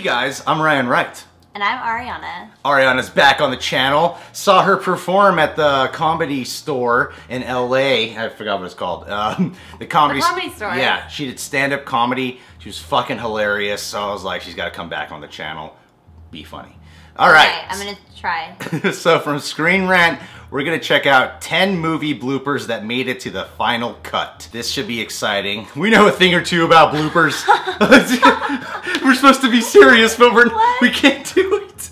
guys, I'm Ryan Wright. And I'm Ariana. Ariana's back on the channel. Saw her perform at the Comedy Store in LA. I forgot what it's called. The Comedy Store. Yeah, she did stand-up comedy. She was fucking hilarious. So I was like, she's got to come back on the channel. Be funny. All right. Okay, I'm going to try. So from Screen Rant, we're going to check out 10 movie bloopers that made it to the final cut. This should be exciting. We know a thing or two about bloopers. We're supposed to be serious, but we can't do it.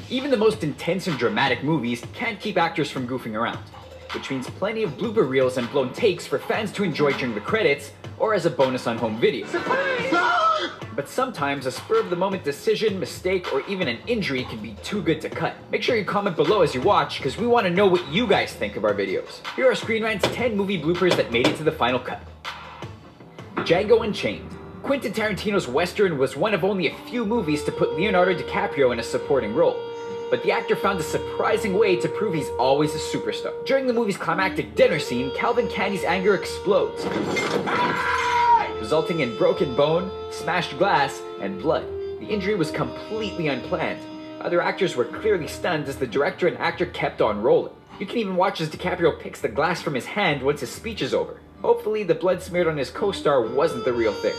Even the most intense and dramatic movies can't keep actors from goofing around, which means plenty of blooper reels and blown takes for fans to enjoy during the credits or as a bonus on home video. But sometimes a spur-of-the-moment decision, mistake, or even an injury can be too good to cut. Make sure you comment below as you watch, because we want to know what you guys think of our videos. Here are Screen Rant's 10 movie bloopers that made it to the final cut. Django Unchained. Quentin Tarantino's Western was one of only a few movies to put Leonardo DiCaprio in a supporting role. But the actor found a surprising way to prove he's always a superstar. During the movie's climactic dinner scene, Calvin Candy's anger explodes, resulting in broken bone, smashed glass, and blood. The injury was completely unplanned. Other actors were clearly stunned as the director and actor kept on rolling. You can even watch as DiCaprio picks the glass from his hand once his speech is over. Hopefully the blood smeared on his co-star wasn't the real thing.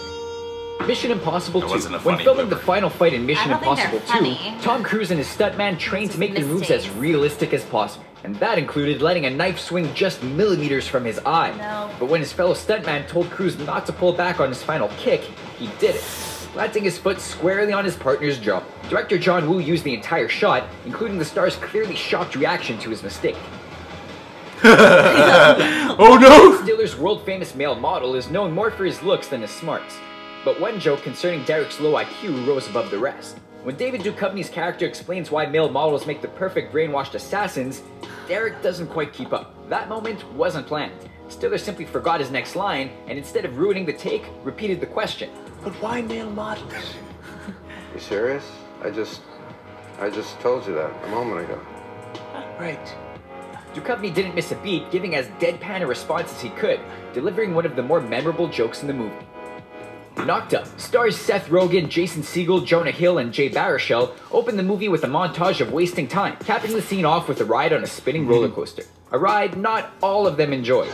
Mission Impossible 2. When filming the final fight in Mission Impossible 2, Tom Cruise and his stuntman trained to make their moves as realistic as possible. And that included letting a knife swing just millimeters from his eye. But when his fellow stuntman told Cruise not to pull back on his final kick, he did it, planting his foot squarely on his partner's jaw. Director John Woo used the entire shot, including the star's clearly shocked reaction to his mistake. Oh no! Stiller's world-famous male model is known more for his looks than his smarts. But one joke concerning Derek's low IQ rose above the rest. When David Duchovny's character explains why male models make the perfect brainwashed assassins, Derek doesn't quite keep up. That moment wasn't planned. Stiller simply forgot his next line, and instead of ruining the take, repeated the question. But why male models? You serious? I just told you that a moment ago. Right. Duchovny didn't miss a beat, giving as deadpan a response as he could, delivering one of the more memorable jokes in the movie. Knocked Up. Stars Seth Rogen, Jason Segel, Jonah Hill, and Jay Baruchel open the movie with a montage of wasting time, capping the scene off with a ride on a spinning roller coaster. A ride not all of them enjoyed.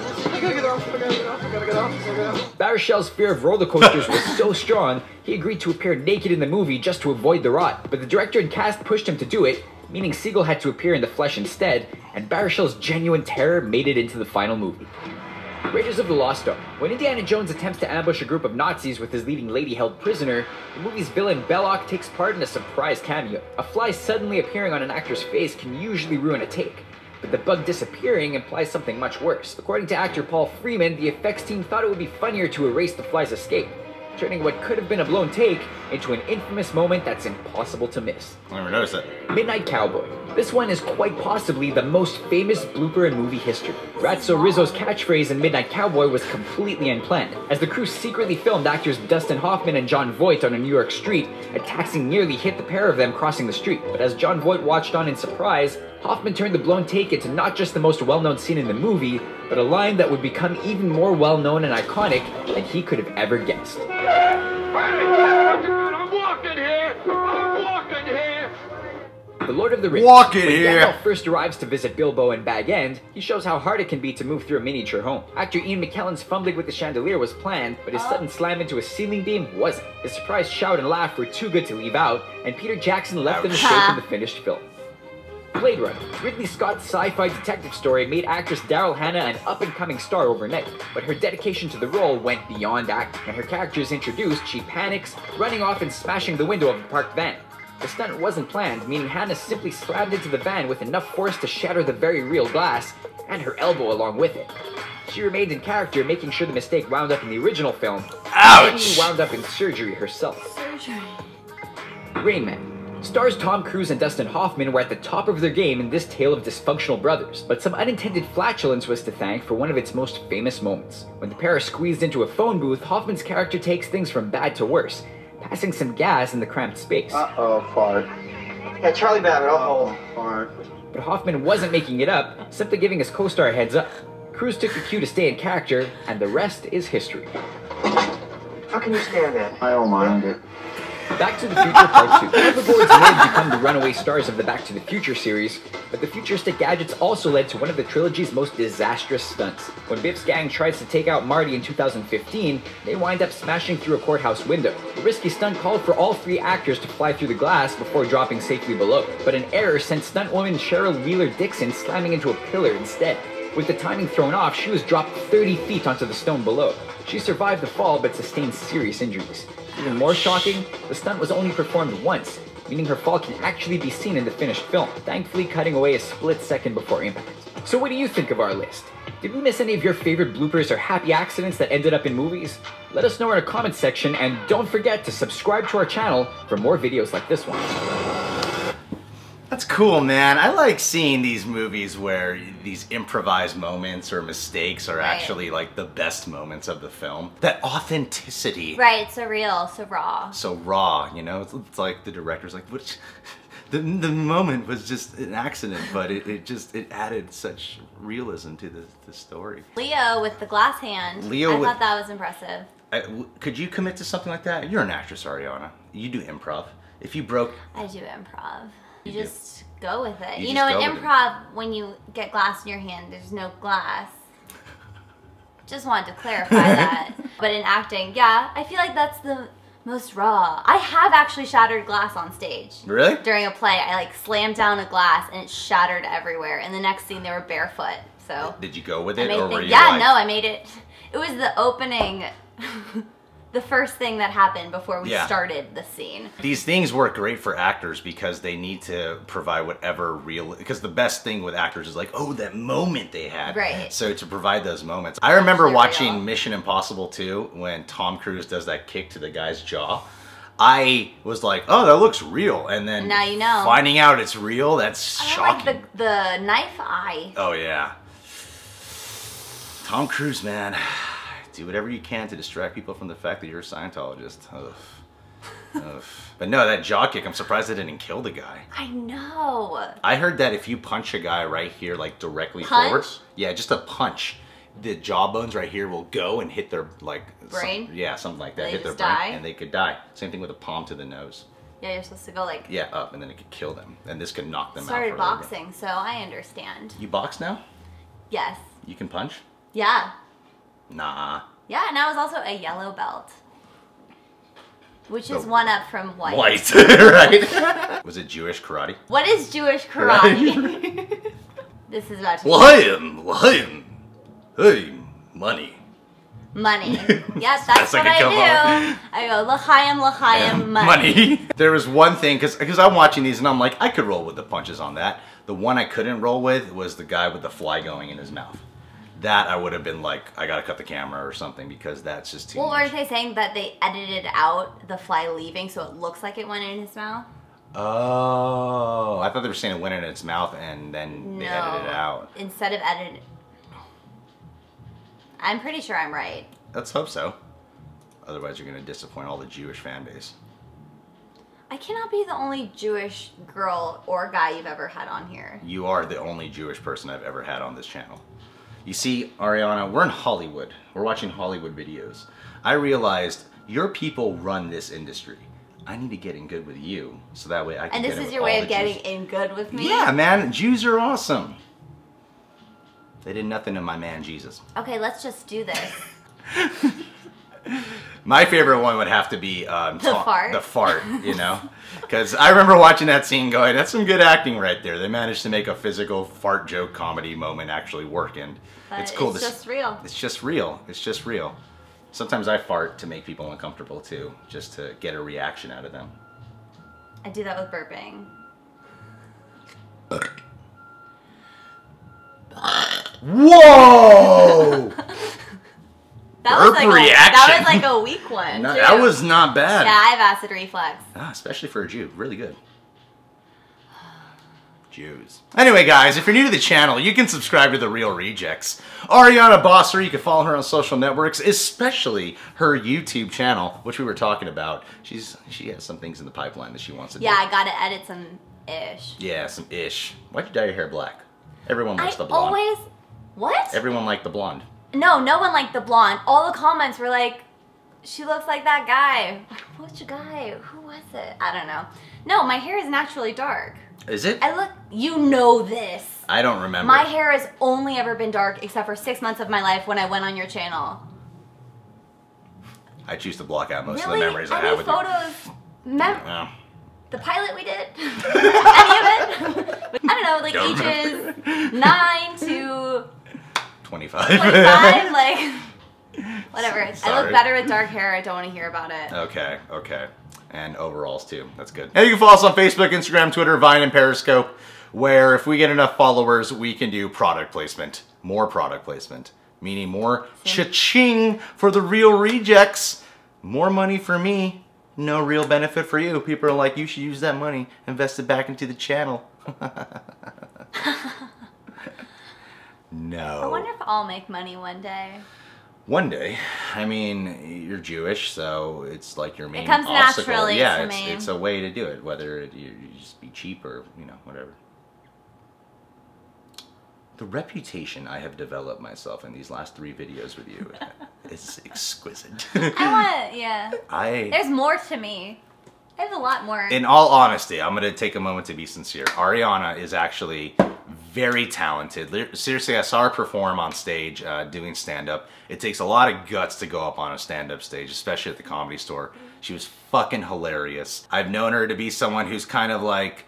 Baruchel's fear of roller coasters was so strong, he agreed to appear naked in the movie just to avoid the ride. But the director and cast pushed him to do it, meaning Segel had to appear in the flesh instead, and Baruchel's genuine terror made it into the final movie. Raiders of the Lost Ark. When Indiana Jones attempts to ambush a group of Nazis with his leading lady held prisoner, the movie's villain Belloc takes part in a surprise cameo. A fly suddenly appearing on an actor's face can usually ruin a take, but the bug disappearing implies something much worse. According to actor Paul Freeman, the effects team thought it would be funnier to erase the fly's escape, turning what could have been a blown take into an infamous moment that's impossible to miss. I never noticed it. Midnight Cowboy. This one is quite possibly the most famous blooper in movie history. Ratso Rizzo's catchphrase in Midnight Cowboy was completely unplanned, as the crew secretly filmed actors Dustin Hoffman and Jon Voight on a New York street, a taxi nearly hit the pair of them crossing the street. But as Jon Voight watched on in surprise, Hoffman turned the blown take into not just the most well-known scene in the movie, but a line that would become even more well-known and iconic than he could have ever guessed. I'm walking here! I'm walking here! The Lord of the Rings. Walk it when here! Gandalf first arrives to visit Bilbo in Bag End, he shows how hard it can be to move through a miniature home. Actor Ian McKellen's fumbling with the chandelier was planned, but his sudden slam into a ceiling beam wasn't. His surprised shout and laugh were too good to leave out, and Peter Jackson left the mistake in the finished film. Blade Runner. Ridley Scott's sci-fi detective story made actress Daryl Hannah an up-and-coming star overnight, but her dedication to the role went beyond acting. When her character is introduced, she panics, running off and smashing the window of the parked van. The stunt wasn't planned, meaning Hannah simply slammed into the van with enough force to shatter the very real glass, and her elbow along with it. She remained in character, making sure the mistake wound up in the original film. Ouch! She wound up in surgery herself. Rain Man. Stars Tom Cruise and Dustin Hoffman were at the top of their game in this tale of dysfunctional brothers, but some unintended flatulence was to thank for one of its most famous moments. When the pair are squeezed into a phone booth, Hoffman's character takes things from bad to worse, passing some gas in the cramped space. Uh-oh, fart. Yeah, Charlie Babbitt, oh, fart. But Hoffman wasn't making it up, simply giving his co-star a heads up. Cruise took the cue to stay in character, and the rest is history. How can you stand that? I don't mind it. Back to the Future Part 2. Hoverboards did become the runaway stars of the Back to the Future series, but the futuristic gadgets also led to one of the trilogy's most disastrous stunts. When Biff's gang tries to take out Marty in 2015, they wind up smashing through a courthouse window. The risky stunt called for all 3 actors to fly through the glass before dropping safely below, but an error sent stuntwoman Cheryl Wheeler-Dixon slamming into a pillar instead. With the timing thrown off, she was dropped 30 feet onto the stone below. She survived the fall but sustained serious injuries. Even more shocking, the stunt was only performed once, meaning her fall can actually be seen in the finished film, thankfully cutting away a split second before impact. So what do you think of our list? Did we miss any of your favorite bloopers or happy accidents that ended up in movies? Let us know in the comment section, and don't forget to subscribe to our channel for more videos like this one. That's cool, man. I like seeing these movies where these improvised moments or mistakes are actually like the best moments of the film. That authenticity. Right, so real, so raw. So raw, you know? It's like the director's like, what? The moment was just an accident, but it added such realism to the story. Leo with the glass hand. I thought that was impressive. Could you commit to something like that? You're an actress, Ariana. You do improv. If you broke... I do improv. You just go with it. You You know, just in go with improv, when you get glass in your hand, there's no glass. Just wanted to clarify that. But in acting, yeah, I feel like that's the most raw. I have actually shattered glass on stage. Really? During a play, I like slammed down a glass and it shattered everywhere. And the next scene, they were barefoot. So Did you go with it, I made or were you yeah, like... no, I made it. It was the opening. The first thing that happened before we started the scene. These things work great for actors because they need to provide whatever real... Because the best thing with actors is like, oh, that moment they had. Right. So to provide those moments. I remember watching real. Mission Impossible 2 when Tom Cruise does that kick to the guy's jaw. I was like, oh, that looks real. And then now you know. Finding out it's real, that's shocking. Like the knife eye. Oh, yeah. Tom Cruise, man. Do whatever you can to distract people from the fact that you're a Scientologist. Ugh. Ugh. But no, that jaw kick, I'm surprised it didn't kill the guy. I know. I heard that if you punch a guy right here, like directly forward. Yeah, just a punch. The jawbones right here will go and hit their, like... brain? Something like that. They hit their just brain die? and they could die. Same thing with a palm to the nose. Yeah, you're supposed to go like... Yeah, up, and then it could kill them. And this could knock them out. Started for a little bit. boxing, so I understand. You box now? Yes. You can punch? Yeah. Nah. Yeah, and I was also a yellow belt. Which is one up from white. White, right? Was it Jewish karate? What is Jewish karate? This is about to be... L'chaim. Hey, money. Money. Yes, that's what I do. I go, l'chaim, money. There was one thing, because I'm watching these and I'm like, I could roll with the punches on that. The one I couldn't roll with was the guy with the fly going in his mouth. That I would have been like, I gotta cut the camera or something because that's just too much. Well, aren't they saying that they edited out the fly leaving so it looks like it went in his mouth? Oh, I thought they were saying it went in its mouth and then they edited it out. Instead of edited. I'm pretty sure I'm right. Let's hope so. Otherwise you're gonna disappoint all the Jewish fan base. I cannot be the only Jewish girl or guy you've ever had on here. You are the only Jewish person I've ever had on this channel. You see, Ariana, we're in Hollywood. We're watching Hollywood videos. I realized your people run this industry. I need to get in good with you, so that way I can And get this in is with your all way the of getting Jews. in good with me? Yeah, man. Jews are awesome. They did nothing to my man Jesus. Okay, let's just do this. My favorite one would have to be fart. The fart, you know? Because I remember watching that scene going, that's some good acting right there. They managed to make a physical fart joke comedy moment actually work, and But it's cool. It's just real. It's just real. It's just real. Sometimes I fart to make people uncomfortable too, just to get a reaction out of them. I do that with burping. Whoa! That was like a weak one. No, too. that was not bad. Yeah, I have acid reflux. Especially for a Jew. Really good. Jews. Anyway, guys, if you're new to the channel, you can subscribe to The Real Rejects. Ariana Basseri, you can follow her on social networks, especially her YouTube channel, which we were talking about. She has some things in the pipeline that she wants to do. Yeah, I gotta edit some ish. Yeah, some ish. Why'd you dye your hair black? Everyone wants the blonde. Always What? Everyone liked the blonde. No, no one liked the blonde. All the comments were like, she looks like that guy. Which guy? Who was it? I don't know. No, my hair is naturally dark. Is it? You know this. I don't remember. My hair has only ever been dark except for 6 months of my life when I went on your channel. I choose to block out most Really? of the memories I Any have with photos? you. The pilot we did? Any of it? I don't know, like Don't ages 9 to 25. 25, like, whatever. I Sorry. look better with dark hair. I don't want to hear about it. Okay, okay. And overalls too. That's good. And you can follow us on Facebook, Instagram, Twitter, Vine, and Periscope, where if we get enough followers, we can do product placement. More product placement. Meaning more cha-ching for the real rejects. More money for me. No real benefit for you. People are like, you should use that money, invest it back into the channel. No. I wonder if I'll make money one day. One day. I mean, you're Jewish, so it's like your main It comes obstacle. naturally Yeah, to me. it's a way to do it, whether you just be cheap or, you know, whatever. The reputation I have developed myself in these last 3 videos with you is exquisite. Yeah. There's more to me. There's a lot more. In all honesty, I'm going to take a moment to be sincere. Ariana is actually very talented. Seriously, I saw her perform on stage doing stand-up. It takes a lot of guts to go up on a stand-up stage, especially at the Comedy Store. She was fucking hilarious. I've known her to be someone who's kind of like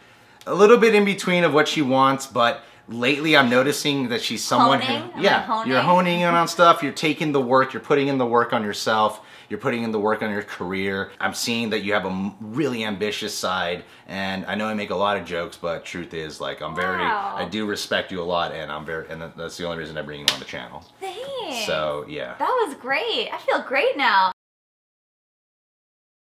a little bit in between of what she wants, but lately I'm noticing that she's someone who, you're honing in on stuff, you're taking the work, you're putting in the work on yourself, you're putting in the work on your career. I'm seeing that you have a really ambitious side, and I know I make a lot of jokes, but truth is, like, I do respect you a lot, and that's the only reason I bring you on the channel. Thanks. So, yeah. That was great. I feel great now.